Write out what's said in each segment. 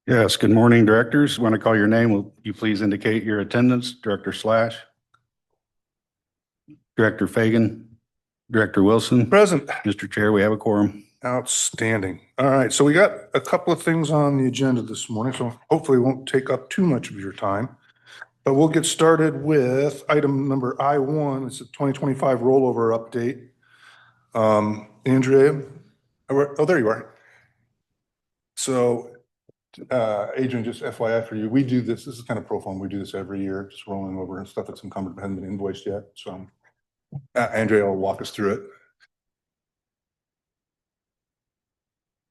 Yes, good morning, directors. When I call your name, will you please indicate your attendance? Director Slash, Director Fagan, Director Wilson. Present. Mr. Chair, we have a quorum. Outstanding. All right, so we got a couple of things on the agenda this morning, so hopefully it won't take up too much of your time. But we'll get started with item number I1. It's a 2025 rollover update. Andrea, oh, there you are. So Adrian, just FYI for you, we do this is kind of pro forma. We do this every year, just rolling over stuff that's encumbered but hasn't been invoiced yet. So Andrea will walk us through it.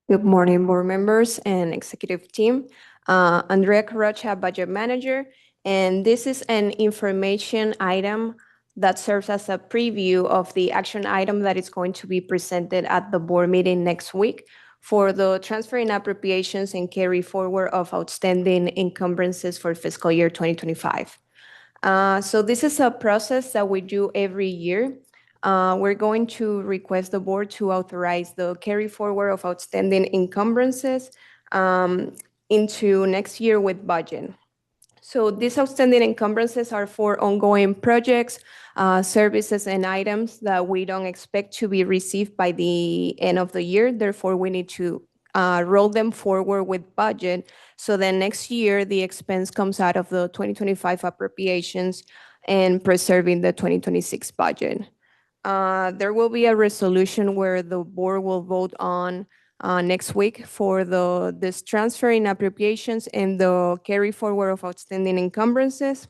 Good morning, board members and executive team. Andrea Carocha, budget manager, and this is an information item that serves as a preview of the action item that is going to be presented at the board meeting next week for the transfer in appropriations and carry forward of outstanding encumbrances for fiscal year 2025. So this is a process that we do every year. We're going to request the board to authorize the carry forward of outstanding encumbrances into next year with budget. So these outstanding encumbrances are for ongoing projects, services, and items that we don't expect to be received by the end of the year. Therefore, we need to roll them forward with budget. So then next year, the expense comes out of the 2025 appropriations and preserving the 2026 budget. There will be a resolution where the board will vote on next week for this transfer in appropriations and the carry forward of outstanding encumbrances.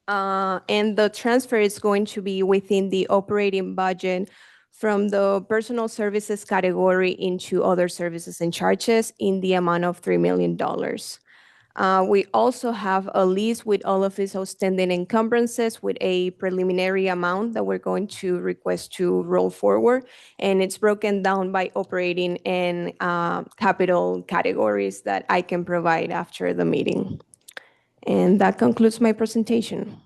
And the transfer is going to be within the operating budget from the personal services category into other services and charges in the amount of $3 million. We also have a list with all of these outstanding encumbrances with a preliminary amount that we're going to request to roll forward. And it's broken down by operating and capital categories that I can provide after the meeting. And that concludes my presentation.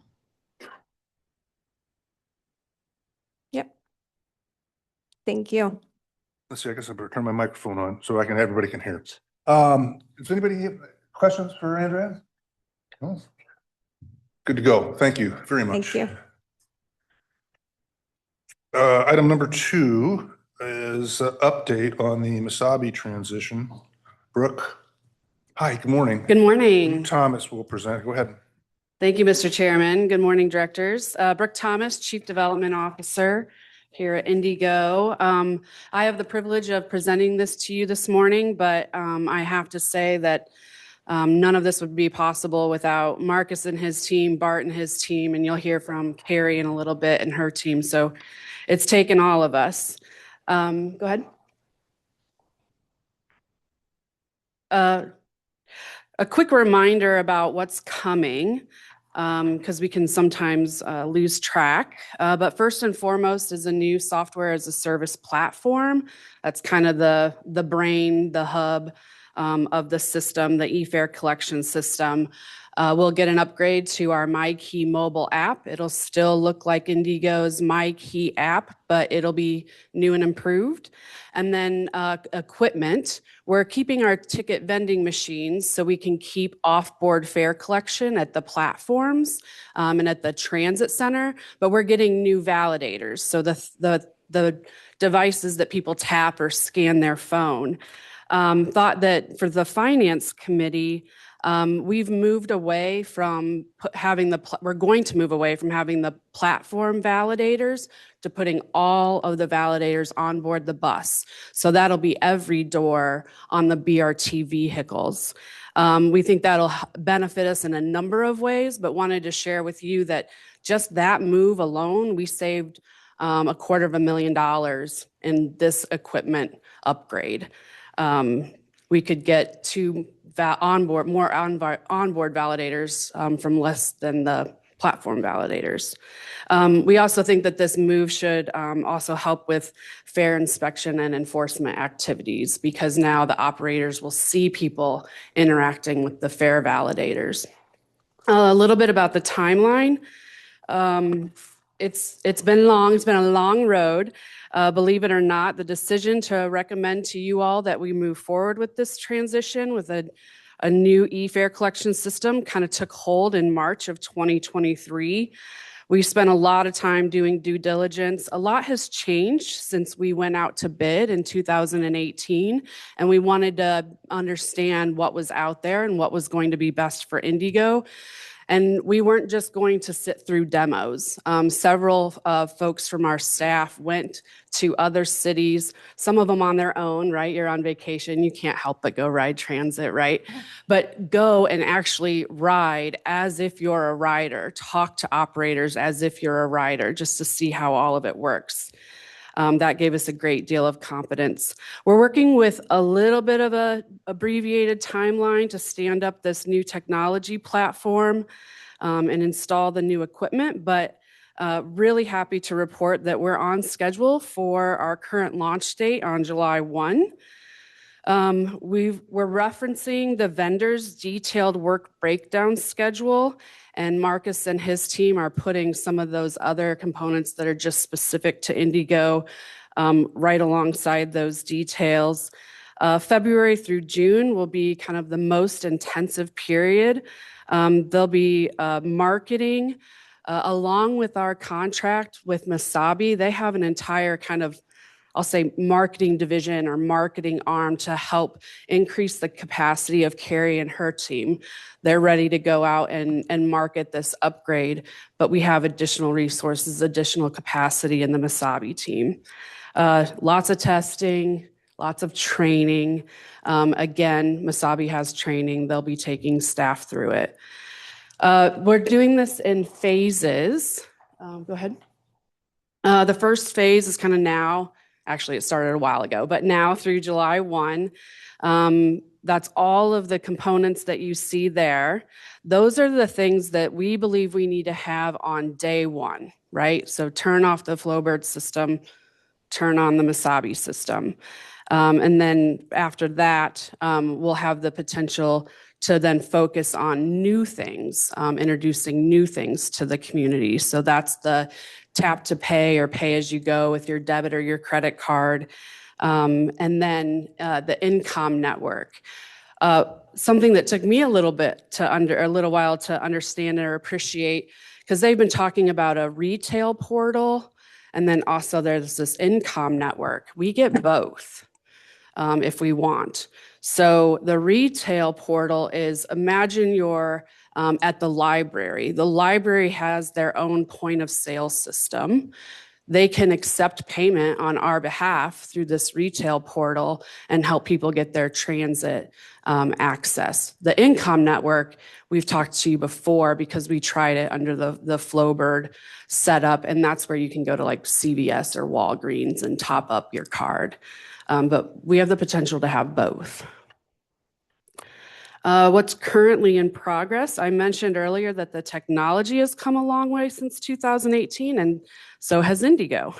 Yep. Thank you. Let's see, I guess I better turn my microphone on so everybody can hear. Does anybody have questions for Andrea? No? Good to go. Thank you very much. Thank you. Item number 2 is an update on the Misabi transition. Brooke, hi, good morning. Good morning. Thomas will present. Go ahead. Thank you, Mr. Chairman. Good morning, directors. Brooke Thomas, Chief Development Officer here at IndyGo. I have the privilege of presenting this to you this morning, but I have to say that none of this would be possible without Marcus and his team, Bart and his team, and you'll hear from Carrie in a little bit and her team. So it's taken all of us. Go ahead. A quick reminder about what's coming, because we can sometimes lose track. But first and foremost is a new software as a service platform. That's kind of the brain, the hub of the system, the e-fare collection system. We'll get an upgrade to our MyKey mobile app. It'll still look like IndyGo's MyKey app, but it'll be new and improved. And then equipment. We're keeping our ticket vending machines so we can keep off-board fare collection at the platforms and at the transit center, but we're getting new validators. So the devices that people tap or scan their phone. Thought that for the Finance Committee, we've moved away from we're going to move away from having the platform validators to putting all of the validators on board the bus. So that'll be every door on the BRT vehicles. We think that'll benefit us in a number of ways, but wanted to share with you that just that move alone, we saved $250,000 in this equipment upgrade. We could get more onboard validators from less than the platform validators. We also think that this move should also help with fare inspection and enforcement activities, because now the operators will see people interacting with the fare validators. A little bit about the timeline. it's been long. It's been a long road. Believe it or not, the decision to recommend to you all that we move forward with this transition with a new e-fare collection system kind of took hold in March of 2023. We spent a lot of time doing due diligence. A lot has changed since we went out to bid in 2018, and we wanted to understand what was out there and what was going to be best for IndyGo. And we weren't just going to sit through demos. Several folks from our staff went to other cities, some of them on their own, right? You're on vacation, you can't help but go ride transit, right? But go and actually ride as if you're a rider, talk to operators as if you're a rider, just to see how all of it works. That gave us a great deal of confidence. We're working with a little bit of a abbreviated timeline to stand up this new technology platform and install the new equipment, but really happy to report that we're on schedule for our current launch date on July 1. We're referencing the vendor's detailed work breakdown schedule, and Marcus and his team are putting some of those other components that are just specific to IndyGo right alongside those details. February through June will be kind of the most intensive period. There'll be marketing along with our contract with Masabi. They have an entire kind of, I'll say, marketing division or marketing arm to help increase the capacity of Carrie and her team. They're ready to go out and market this upgrade, but we have additional resources, additional capacity in the Masabi team. Lots of testing, lots of training. Again, Masabi has training. They'll be taking staff through it. We're doing this in phases. Go ahead. The first phase is kind of now. Actually, it started a while ago, but now through July 1, that's all of the components that you see there. Those are the things that we believe we need to have on day one, right? So turn off the Flowbird system, turn on the Masabi system. And then after that, we'll have the potential to then focus on new things, introducing new things to the community. So that's the tap to pay or pay as you go with your debit or your credit card. And then the income network. Something that took me a little while to understand or appreciate, because they've been talking about a retail portal, and then also there's this income network. We get both if we want. So the retail portal is, imagine you're at the library. The library has their own point of sale system. They can accept payment on our behalf through this retail portal and help people get their transit access. The income network, we've talked to you before because we tried it under the Flowbird setup, and that's where you can go to like CVS or Walgreens and top up your card. But we have the potential to have both. What's currently in progress, I mentioned earlier that the technology has come a long way since 2018, and so has IndyGo.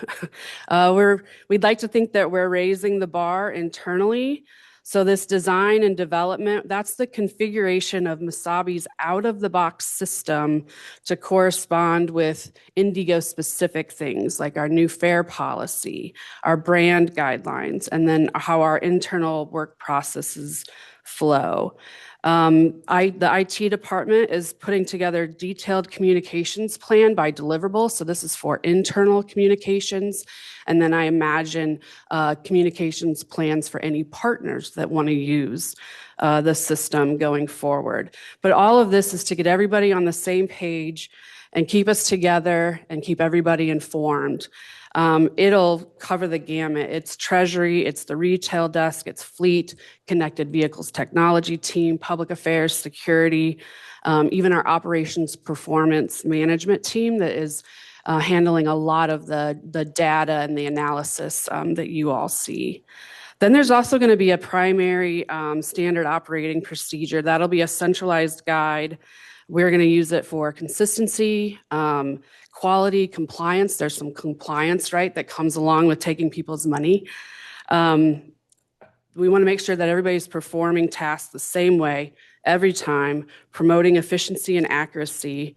We'd like to think that we're raising the bar internally. So this design and development, that's the configuration of Masabi's out-of-the-box system to correspond with IndyGo specific things like our new fare policy, our brand guidelines, and then how our internal work processes flow. The IT department is putting together a detailed communications plan by deliverable. So this is for internal communications. And then I imagine communications plans for any partners that want to use the system going forward. But all of this is to get everybody on the same page and keep us together and keep everybody informed. It'll cover the gamut. It's treasury, it's the retail desk, it's fleet, connected vehicles technology team, public affairs, security, even our operations performance management team that is handling a lot of the data and the analysis that you all see. Then there's also going to be a primary standard operating procedure. That'll be a centralized guide. We're going to use it for consistency, quality, compliance. There's some compliance, right, that comes along with taking people's money. We want to make sure that everybody's performing tasks the same way every time, promoting efficiency and accuracy.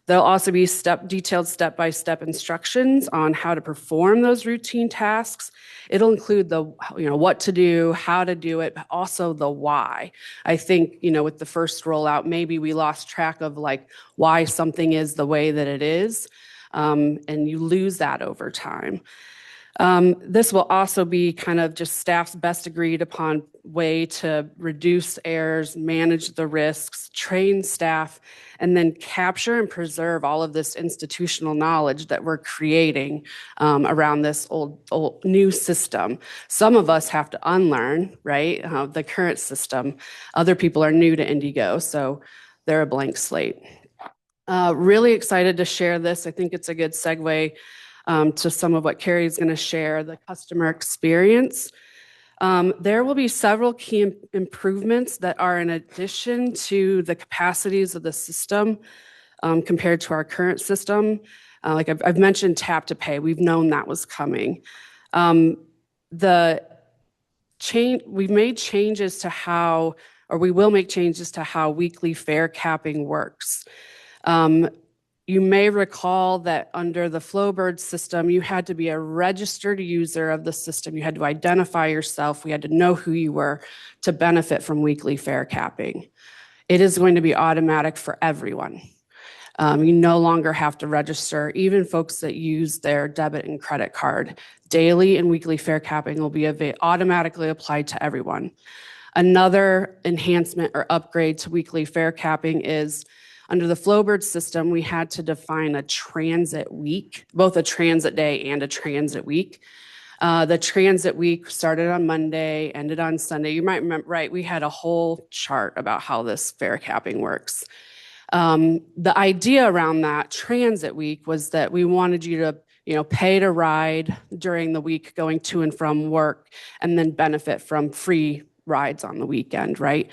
There'll also be detailed step-by-step instructions on how to perform those routine tasks. It'll include the, what to do, how to do it, but also the why. I think, with the first rollout, maybe we lost track of like why something is the way that it is, and you lose that over time. This will also be kind of just staff's best agreed upon way to reduce errors, manage the risks, train staff, and then capture and preserve all of this institutional knowledge that we're creating around this old new system. Some of us have to unlearn, right, the current system. Other people are new to IndyGo, so they're a blank slate. Really excited to share this. I think it's a good segue to some of what Carrie's going to share, the customer experience. There will be several key improvements that are in addition to the capacities of the system compared to our current system. Like I've mentioned tap to pay. We've known that was coming. We've made changes to how, or we will make changes to how weekly fare capping works. You may recall that under the Flowbird system, you had to be a registered user of the system. You had to identify yourself. We had to know who you were to benefit from weekly fare capping. It is going to be automatic for everyone. You no longer have to register, even folks that use their debit and credit card. Daily and weekly fare capping will be automatically applied to everyone. Another enhancement or upgrade to weekly fare capping is under the Flowbird system, we had to define a transit week, both a transit day and a transit week. The transit week started on Monday, ended on Sunday. You might remember, right, we had a whole chart about how this fare capping works. The idea around that transit week was that we wanted you to pay to ride during the week going to and from work and then benefit from free rides on the weekend, right?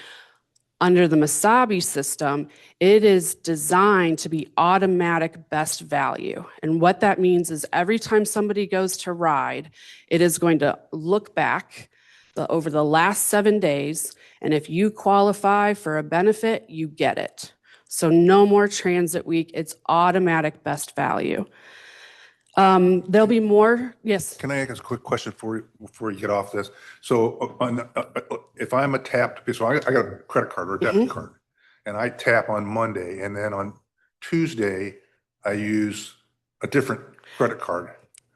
Under the Masabi system, it is designed to be automatic best value. And what that means is every time somebody goes to ride, it is going to look back over the last 7 days, and if you qualify for a benefit, you get it. So no more transit week, it's automatic best value. There'll be more, yes. Can I ask a quick question before you get off this? So if I'm a tapped, so I got a credit card or a debit card, and I tap on Monday, and then on Tuesday, I use a different credit card.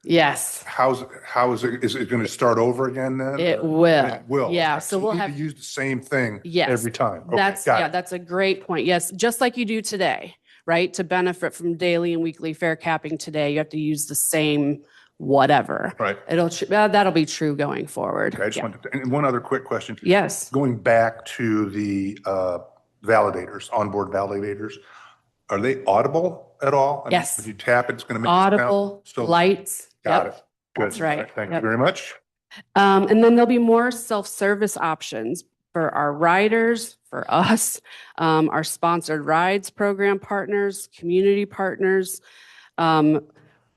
Yes. How is it going to start over again then? It will. It will. Yeah. So we'll have to use the same thing yes. every time. Okay, That's a great point. Yes, just like you do today. Right? To benefit from daily and weekly fare capping today, you have to use the same whatever. Right. That'll be true going forward. Okay, I just wanted to, and one other quick question. Yes. Going back to the validators, onboard validators, are they audible at all? I mean, Yes. if you tap it, it's going to make audible, lights. Got it. Good. That's right. All right. Thank you very much. And then there'll be more self-service options for our riders, for us, our sponsored rides program partners, community partners.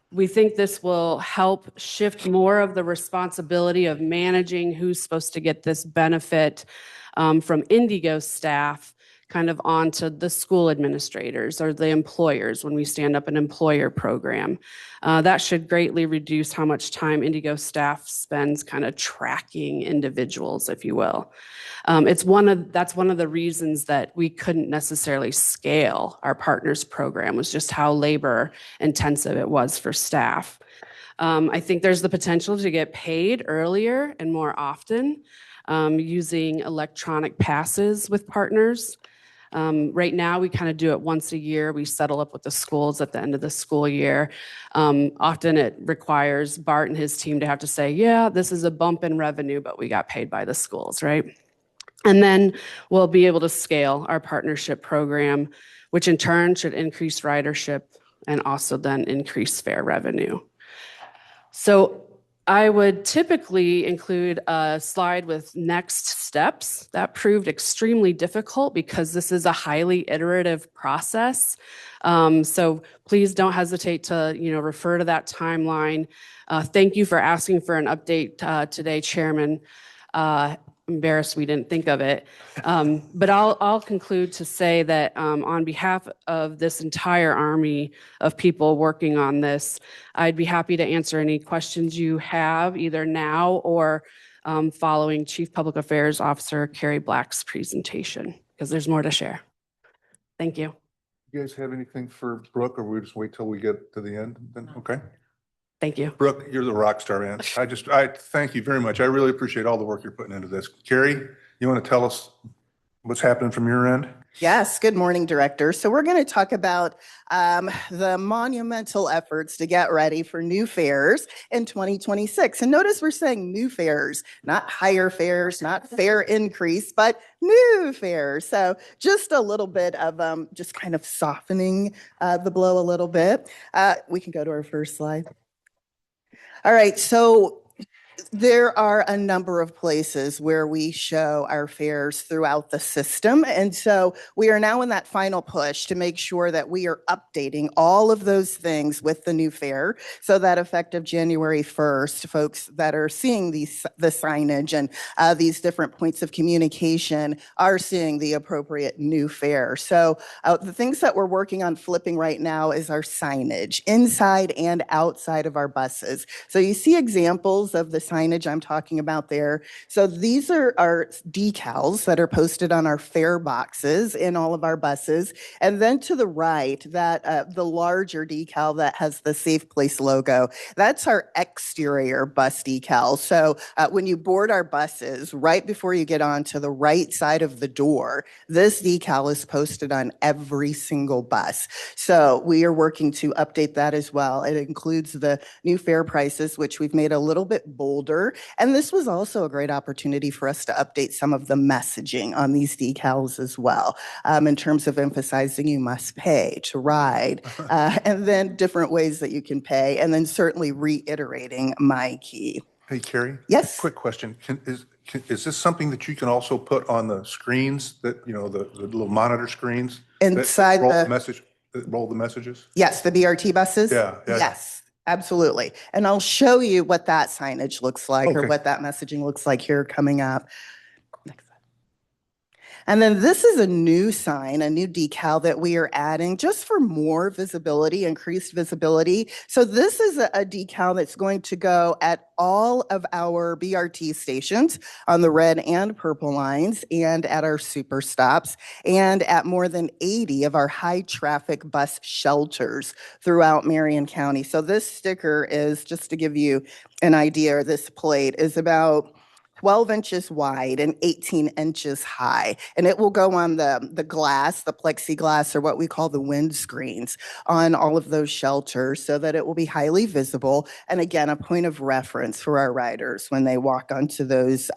We think this will help shift more of the responsibility of managing who's supposed to get this benefit from IndyGo staff kind of onto the school administrators or the employers when we stand up an employer program. That should greatly reduce how much time IndyGo staff spends kind of tracking individuals, if you will. That's one of the reasons that we couldn't necessarily scale our partners program, was just how labor intensive it was for staff. I think there's the potential to get paid earlier and more often using electronic passes with partners. Right now, we kind of do it once a year. We settle up with the schools at the end of the school year. Often it requires Bart and his team to have to say, yeah, this is a bump in revenue, but we got paid by the schools, right? And then we'll be able to scale our partnership program, which in turn should increase ridership and also then increase fare revenue. So I would typically include a slide with next steps. That proved extremely difficult because this is a highly iterative process. So please don't hesitate to refer to that timeline. Thank you for asking for an update today, Chairman. embarrassed we didn't think of it. But I'll conclude to say that on behalf of this entire army of people working on this, I'd be happy to answer any questions you have either now or following Chief Public Affairs Officer Carrie Black's presentation, because there's more to share. Thank you. You guys have anything for Brooke, or we just wait till we get to the end? Then, okay. Thank you. Brooke, you're the rock star, man. I thank you very much. I really appreciate all the work you're putting into this. Carrie, you want to tell us what's happening from your end? Yes, good morning, Director. So we're going to talk about the monumental efforts to get ready for new fares in 2026. And notice we're saying new fares, not higher fares, not fare increase, but new fares. So just a little bit of just kind of softening the blow a little bit. We can go to our first slide. All right, so there are a number of places where we show our fares throughout the system. And so we are now in that final push to make sure that we are updating all of those things with the new fare so that effective January 1st, folks that are seeing the signage and these different points of communication are seeing the appropriate new fare. So the things that we're working on flipping right now is our signage inside and outside of our buses. So you see examples of the signage I'm talking about there. So these are our decals that are posted on our fare boxes in all of our buses. And then to the right, that the larger decal that has the Safe Place logo, that's our exterior bus decal. So when you board our buses, right before you get on to the right side of the door, this decal is posted on every single bus. So we are working to update that as well. It includes the new fare prices, which we've made a little bit bolder. And this was also a great opportunity for us to update some of the messaging on these decals as well, in terms of emphasizing you must pay to ride, and then different ways that you can pay, and then certainly reiterating my key. Hey, Carrie? Yes. Quick question. Is this something that you can also put on the screens that, the little monitor screens? Inside that roll the- the message, that roll the messages? Yes, the BRT buses? Yeah. Yes. Absolutely. And I'll show you what that signage looks like or Okay. what that messaging looks like here coming up. Next slide. And then this is a new sign, a new decal that we are adding just for more visibility, increased visibility. So this is a decal that's going to go at all of our BRT stations on the red and purple lines and at our super stops and at more than 80 of our high traffic bus shelters throughout Marion County. So this sticker is, just to give you an idea, this plate is about 12 inches wide and 18 inches high. And it will go on the glass, the plexiglass, or what we call the wind screens on all of those shelters so that it will be highly visible. And again, a point of reference for our riders when they walk onto those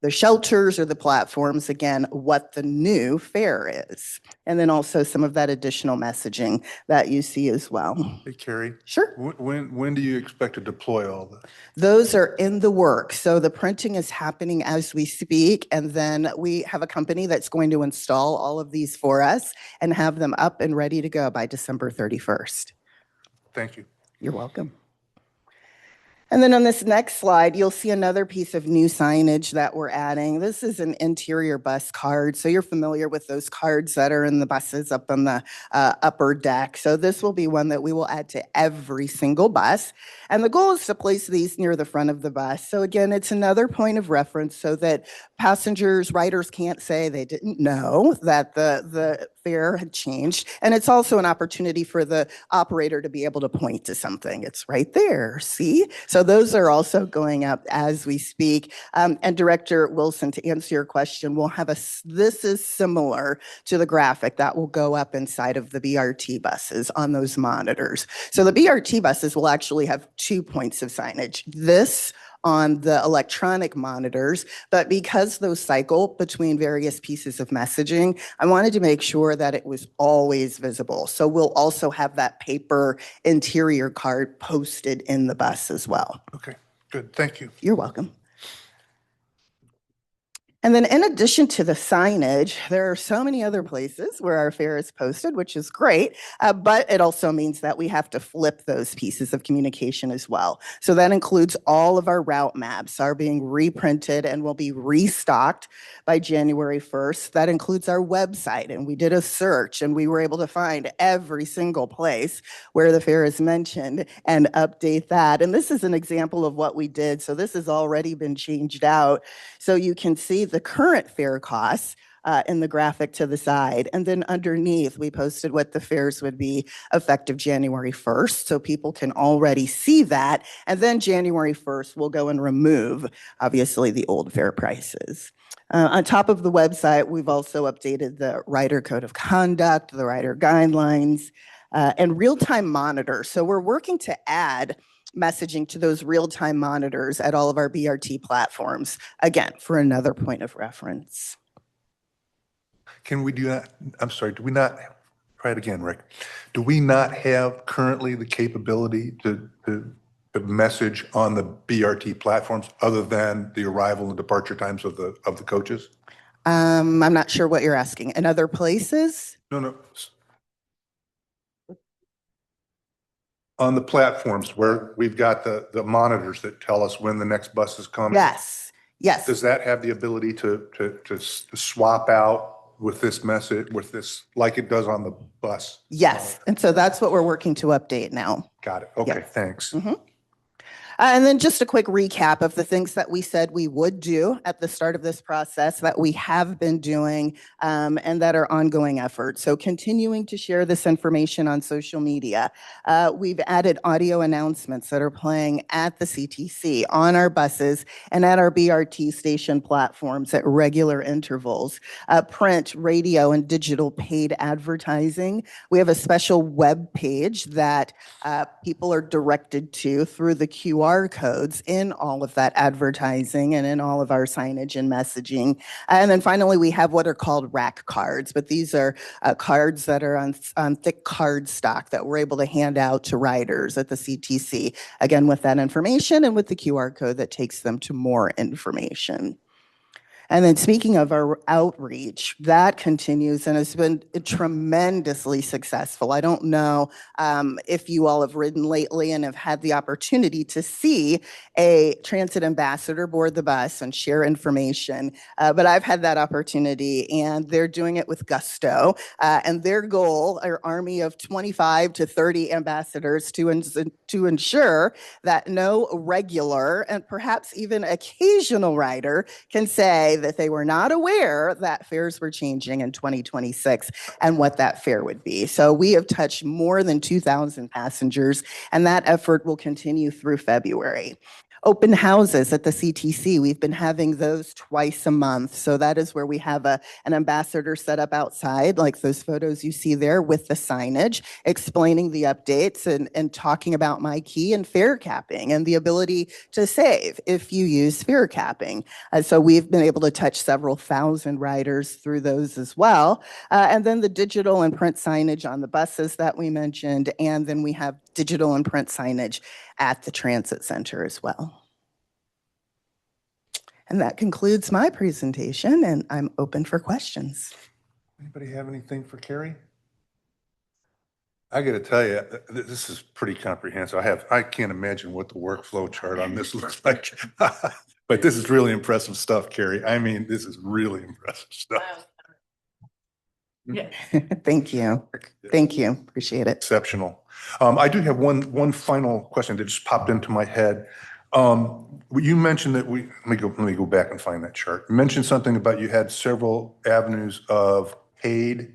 the shelters or the platforms, again, what the new fare is. And then also some of that additional messaging that you see as well. Hey, Carrie? Sure. When do you expect to deploy all this? Those are in the works. So the printing is happening as we speak. And then we have a company that's going to install all of these for us and have them up and ready to go by December 31st. Thank you. You're welcome. And then on this next slide, you'll see another piece of new signage that we're adding. This is an interior bus card. So you're familiar with those cards that are in the buses up on the upper deck. So this will be one that we will add to every single bus. And the goal is to place these near the front of the bus. So again, it's another point of reference so that passengers, riders can't say they didn't know that the fare had changed. And it's also an opportunity for the operator to be able to point to something. It's right there, see? So those are also going up as we speak. And Director Wilson, to answer your question, we'll have this is similar to the graphic that will go up inside of the BRT buses on those monitors. So the BRT buses will actually have 2 points of signage. This on the electronic monitors, but because those cycle between various pieces of messaging, I wanted to make sure that it was always visible. So we'll also have that paper interior card posted in the bus as well. Okay, good. Thank you. You're welcome. And then in addition to the signage, there are so many other places where our fare is posted, which is great, but it also means that we have to flip those pieces of communication as well. So that includes all of our route maps are being reprinted and will be restocked by January 1st. That includes our website, and we did a search and we were able to find every single place where the fare is mentioned and update that. And this is an example of what we did. So this has already been changed out. So you can see the current fare costs in the graphic to the side. And then underneath, we posted what the fares would be effective January 1st. So people can already see that. And then January 1st, we'll go and remove, obviously, the old fare prices. On top of the website, we've also updated the rider code of conduct, the rider guidelines, and real-time monitors. So we're working to add messaging to those real-time monitors at all of our BRT platforms, again, for another point of reference. Can we do that? I'm sorry, do we not, try it again, Rick. Do we not have currently the capability to message on the BRT platforms other than the arrival and departure times of the coaches? I'm not sure what you're asking. In other places? No. On the platforms where we've got the monitors that tell us when the next bus is coming. Yes. Does that have the ability to swap out with this message, with this, like it does on the bus? Yes. And so that's what we're working to update now. Got it. Okay, Yes. thanks. And then just a quick recap of the things that we said we would do at the start of this process that we have been doing and that are ongoing efforts. So continuing to share this information on social media. We've added audio announcements that are playing at the CTC, on our buses, and at our BRT station platforms at regular intervals. Print, radio, and digital paid advertising. We have a special web page that people are directed to through the QR codes in all of that advertising and in all of our signage and messaging. And then finally, we have what are called rack cards, but these are cards that are on thick card stock that we're able to hand out to riders at the CTC, again, with that information and with the QR code that takes them to more information. And then speaking of our outreach, that continues and has been tremendously successful. I don't know if you all have ridden lately and have had the opportunity to see a transit ambassador board the bus and share information, but I've had that opportunity and they're doing it with gusto. And their goal, our army of 25 to 30 ambassadors to ensure that no regular and perhaps even occasional rider can say that they were not aware that fares were changing in 2026 and what that fare would be. So we have touched more than 2,000 passengers, and that effort will continue through February. Open houses at the CTC, we've been having those twice a month. So that is where we have an ambassador set up outside, like those photos you see there with the signage, explaining the updates and talking about my key and fare capping and the ability to save if you use fare capping. So we've been able to touch several thousand riders through those as well. And then the digital and print signage on the buses that we mentioned. And then we have digital and print signage at the transit center as well. And that concludes my presentation, and I'm open for questions. Anybody have anything for Carrie? I got to tell you, this is pretty comprehensive. I can't imagine what the workflow chart on this looks like, but this is really impressive stuff, Carrie. I mean, this is really impressive stuff. Yeah. Thank you. Thank you. Appreciate it. Exceptional. I do have one final question that just popped into my head. You mentioned that let me go back and find that chart. You mentioned something about you had several avenues of paid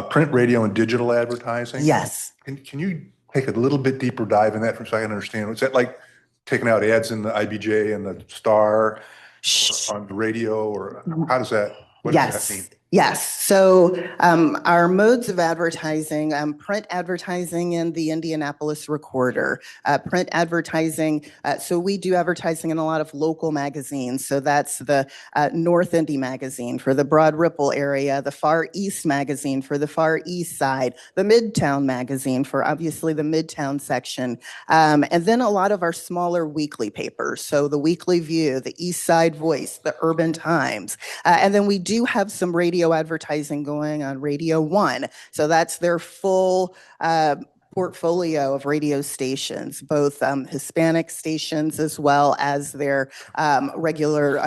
print, radio, and digital advertising. Yes. Can you take a little bit deeper dive in that so I can understand? Was that like taking out ads in the IBJ and the Star on the radio, or how does that, what does that mean? Yes. So our modes of advertising, print advertising in the Indianapolis Recorder, print advertising. So we do advertising in a lot of local magazines. So that's the North Indy magazine for the Broad Ripple area, the Far East magazine for the Far East side, the Midtown magazine for obviously the Midtown section. And then a lot of our smaller weekly papers. So the Weekly View, the East Side Voice, the Urban Times. And then we do have some radio advertising going on Radio 1. So that's their full portfolio of radio stations, both Hispanic stations as well as their regular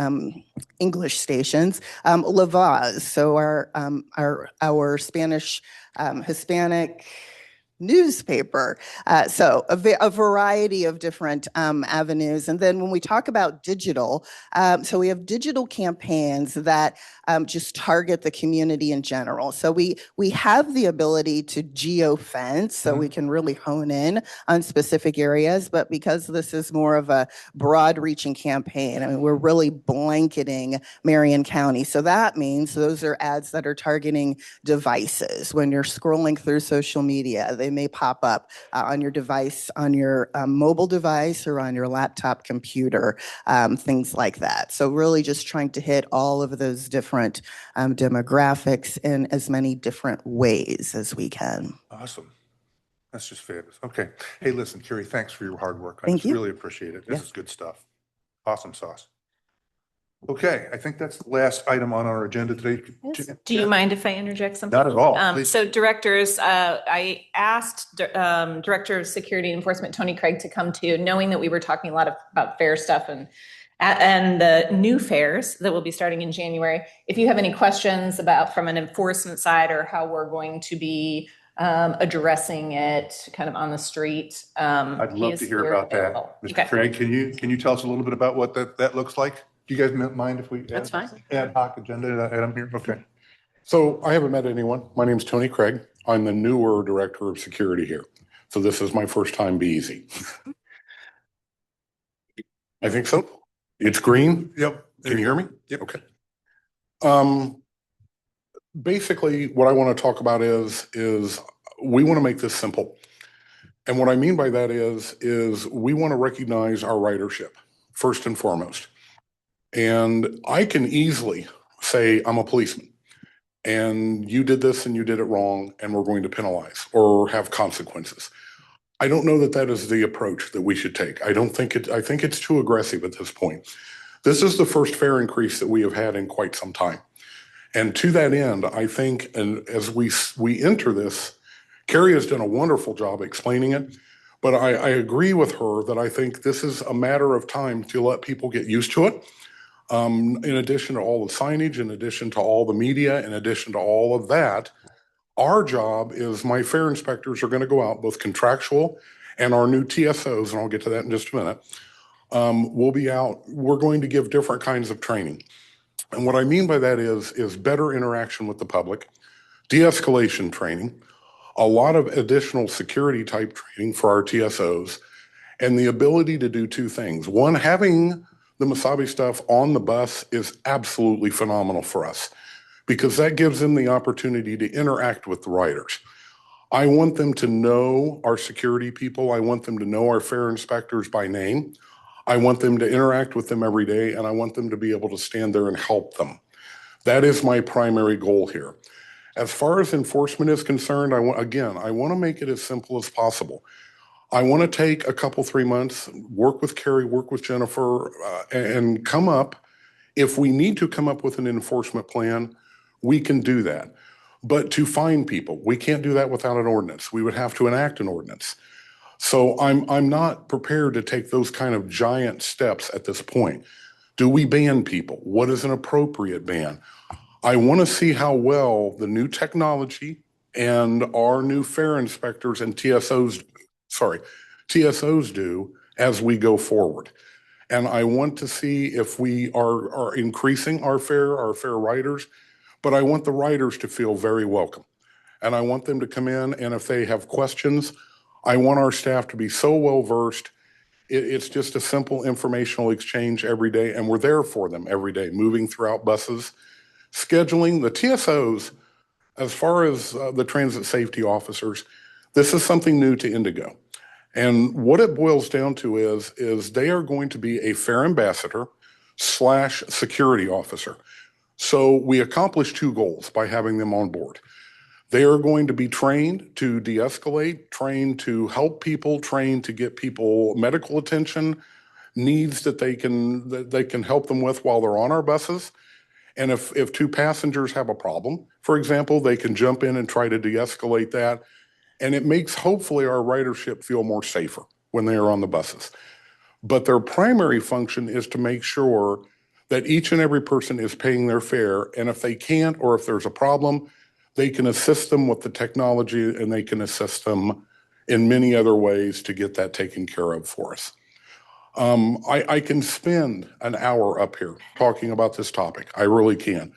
English stations. La Voz, so our Spanish Hispanic newspaper. So a variety of different avenues. And then when we talk about digital, so we have digital campaigns that just target the community in general. So we have the ability to geo-fence, so we can really hone in on specific areas. But because this is more of a broad-reaching campaign, I mean, we're really blanketing Marion County. So that means those are ads that are targeting devices. When you're scrolling through social media, they may pop up on your device, on your mobile device or on your laptop computer, things like that. So really just trying to hit all of those different demographics in as many different ways as we can. Awesome. That's just fabulous. Okay. Hey, listen, Carrie, thanks for your hard work. I Thank just you. really appreciate it. This is good stuff. Awesome sauce. Okay, I think that's the last item on our agenda today. Do you mind if I interject something? Not at all. Please. So directors, I asked Director of Security Enforcement, Tony Craig, to come to, knowing that we were talking a lot about fair stuff and the new fairs that will be starting in January. If you have any questions about from an enforcement side or how we're going to be addressing it kind of on the street. I'd love to hear about that. Mr. Okay. Craig, can you tell us a little bit about what that looks like? Do you guys mind if we That's fine. ad hoc agenda item here? Okay. So I haven't met anyone. My name's Tony Craig. I'm the newer director of security here. So this is my first time. Be easy. I think so. It's green. Yep. Can you hear me? Yep. Okay. Basically, what I want to talk about is we want to make this simple. And what I mean by that is we want to recognize our ridership first and foremost. And I can easily say, I'm a policeman and you did this and you did it wrong and we're going to penalize or have consequences. I don't know that that is the approach that we should take. I think it's too aggressive at this point. This is the first fare increase that we have had in quite some time. And to that end, I think, and as we enter this, Carrie has done a wonderful job explaining it, but I agree with her that I think this is a matter of time to let people get used to it. In addition to all the signage, in addition to all the media, in addition to all of that, our job is my fare inspectors are going to go out, both contractual and our new TSOs, and I'll get to that in just a minute. We'll be out. We're going to give different kinds of training. And what I mean by that is better interaction with the public, de-escalation training, a lot of additional security type training for our TSOs, and the ability to do two things. One, having the Masabi stuff on the bus is absolutely phenomenal for us because that gives them the opportunity to interact with the riders. I want them to know our security people. I want them to know our fare inspectors by name. I want them to interact with them every day, and I want them to be able to stand there and help them. That is my primary goal here. As far as enforcement is concerned, I want to make it as simple as possible. I want to take a couple, 3 months, work with Carrie, work with Jennifer, and come up. If we need to come up with an enforcement plan, we can do that. But to fine people, we can't do that without an ordinance. We would have to enact an ordinance. So I'm not prepared to take those kind of giant steps at this point. Do we ban people? What is an appropriate ban? I want to see how well the new technology and our new fare inspectors and TSOs do as we go forward. And I want to see if we are increasing our fare riders, but I want the riders to feel very welcome. And I want them to come in, and if they have questions, I want our staff to be so well-versed. It's just a simple informational exchange every day, and we're there for them every day, moving throughout buses Scheduling, the TSOs, as far as the transit safety officers, this is something new to IndyGo. And what it boils down to is they are going to be a fare ambassador / security officer. So we accomplish two goals by having them on board. They are going to be trained to de-escalate, trained to help people, trained to get people medical attention, needs that they can help them with while they're on our buses. And if two passengers have a problem, for example, they can jump in and try to de-escalate that. And it makes hopefully our ridership feel more safer when they are on the buses. But their primary function is to make sure that each and every person is paying their fare. And if they can't, or if there's a problem, they can assist them with the technology and they can assist them in many other ways to get that taken care of for us. I can spend an hour up here talking about this topic. I really can.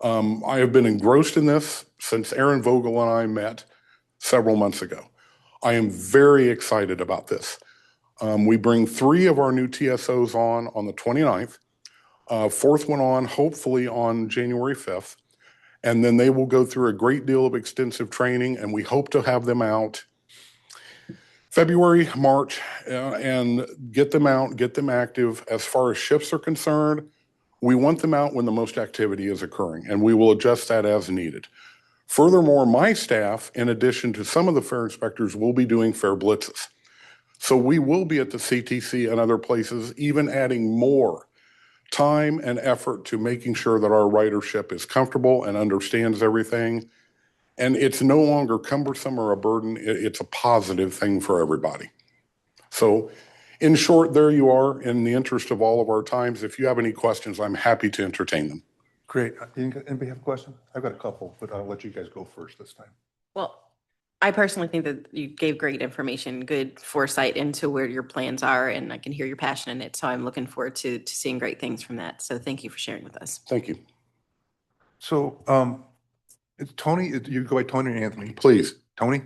I have been engrossed in this since Aaron Vogel and I met several months ago. I am very excited about this. We bring 3 of our new TSOs on the 29th, 4th one on hopefully on January 5th, and then they will go through a great deal of extensive training, and we hope to have them out February, March, and get them out, get them active. As far as shifts are concerned, we want them out when the most activity is occurring, and we will adjust that as needed. Furthermore, my staff, in addition to some of the fare inspectors, will be doing fare blitzes. So we will be at the CTC and other places, even adding more time and effort to making sure that our ridership is comfortable and understands everything. And it's no longer cumbersome or a burden. It's a positive thing for everybody. So in short, there you are. In the interest of all of our times, if you have any questions, I'm happy to entertain them. Great. Anybody have a question? I've got a couple, but I'll let you guys go first this time. Well, I personally think that you gave great information, good foresight into where your plans are, and I can hear your passion in it. So I'm looking forward to seeing great things from that. So thank you for sharing with us. Thank you. So, it's Tony, you go by Tony or Anthony? Please. Tony?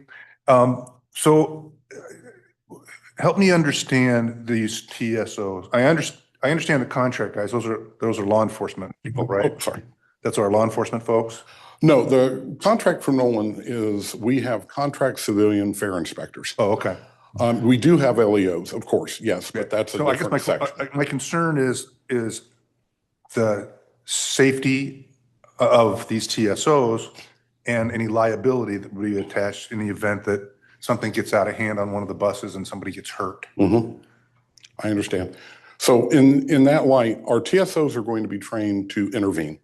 So help me understand these TSOs. I understand the contract guys. Those are law enforcement people, right? Oh, sorry. That's our law enforcement folks? No, the contract for Nolan is we have contract civilian fare inspectors. Oh, okay. We do have LEOs, of course, yes, but that's a So I guess different section. my concern is the safety of these TSOs and any liability that would be attached in the event that something gets out of hand on one of the buses and somebody gets hurt. Mm-hmm. I understand. So in that light, our TSOs are going to be trained to intervene.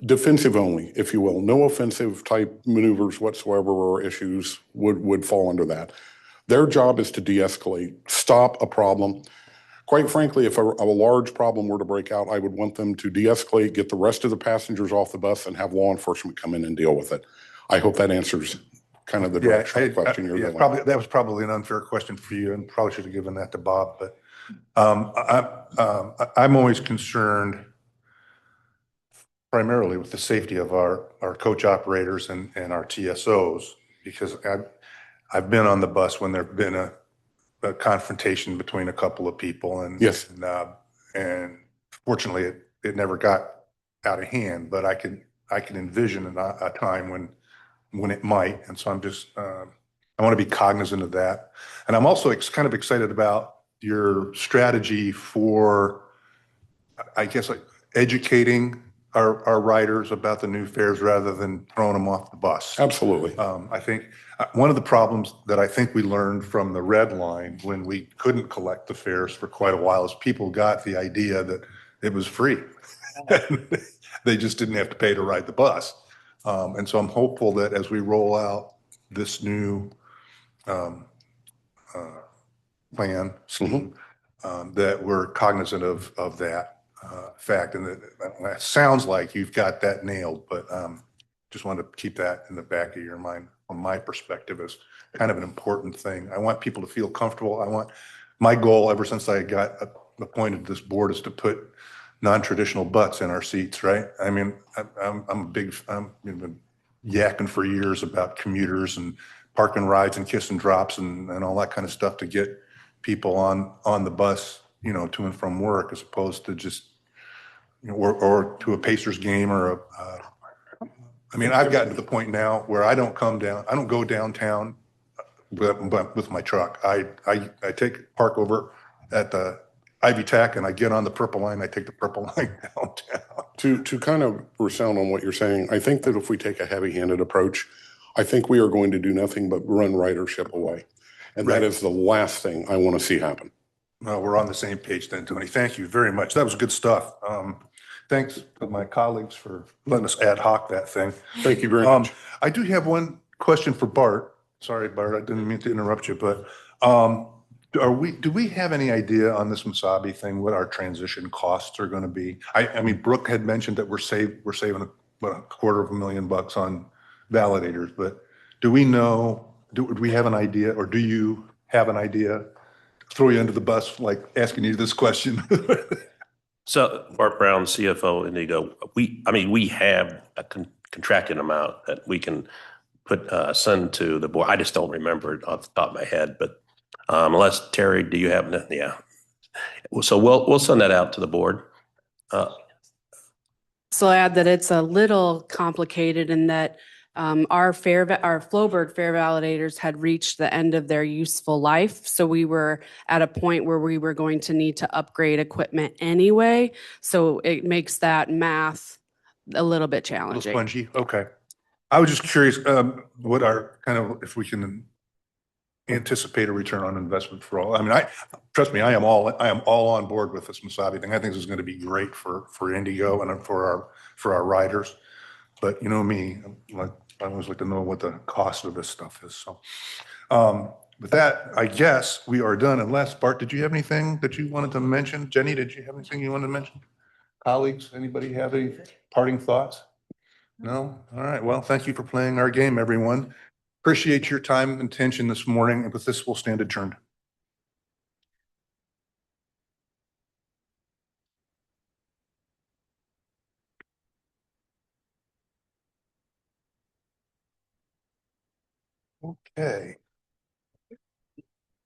Defensive only, if you will. No offensive type maneuvers whatsoever or issues would fall under that. Their job is to de-escalate, stop a problem. Quite frankly, if a large problem were to break out, I would want them to de-escalate, get the rest of the passengers off the bus, and have law enforcement come in and deal with it. I hope that answers kind of the direction of the question you're going. That was probably an unfair question for you, and probably should have given that to Bob. But I'm always concerned primarily with the safety of our coach operators and our TSOs, because I've been on the bus when there've been a confrontation between a couple of people, and yes, and fortunately it never got out of hand. But I can envision a time when it might, and so I'm just I want to be cognizant of that. And I'm also kind of excited about your strategy for, I guess, like educating our riders about the new fares rather than throwing them off the bus. Absolutely. I think one of the problems that I think we learned from the red line when we couldn't collect the fares for quite a while is people got the idea that it was free. They just didn't have to pay to ride the bus. And so I'm hopeful that as we roll out this new plan scheme, that we're cognizant of that fact, and that sounds like you've got that nailed, but just wanted to keep that in the back of your mind from my perspective as kind of an important thing. I want people to feel comfortable. My goal ever since I got appointed to this board is to put non-traditional butts in our seats, right? I mean, I'm been yakking for years about commuters and park and rides and kiss and drops and all that kind of stuff to get people on the bus, to and from work, as opposed to just or to a Pacers game I mean, I've gotten to the point now where I don't go downtown, but with my truck. I park over at the Ivy Tack and I get on the Purple Line. I take the Purple Line downtown. To kind of resound on what you're saying, I think that if we take a heavy-handed approach, I think we are going to do nothing but run ridership away. And that Right. is the last thing I want to see happen. Well, we're on the same page then, Tony. Thank you very much. That was good stuff. Thanks to my colleagues for letting us ad hoc that thing. Thank you very much. I do have one question for Bart. Sorry, Bart, I didn't mean to interrupt you, but do we have any idea on this Masabi thing, what our transition costs are going to be? I mean, Brooke had mentioned that we're saving $250,000 on validators, but do we know, do we have an idea, or do you have an idea? Throw you under the bus, like asking you this question. So Bart Brown, CFO, IndyGo, we have a contracted amount that we can send to the board. I just don't remember it off the top of my head, but unless Terry, do you have it? Yeah. So we'll send that out to the board. So I add that it's a little complicated in that our Flowbird fare validators had reached the end of their useful life. So we were at a point where we were going to need to upgrade equipment anyway. So it makes that math a little bit A little challenging. spongy. Okay. I was just curious, what our if we can anticipate a return on investment for all. I mean, trust me, I am all on board with this Masabi thing. I think this is going to be great for IndyGo and for our riders. But you know me, I always like to know what the cost of this stuff is. So with that, I guess we are done. Unless, Bart, did you have anything that you wanted to mention? Jenny, did you have anything you wanted to mention? Colleagues, anybody have any parting thoughts? No? All right. Well, thank you for playing our game, everyone. Appreciate your time and attention this morning. And with this, we'll stand adjourned. Okay.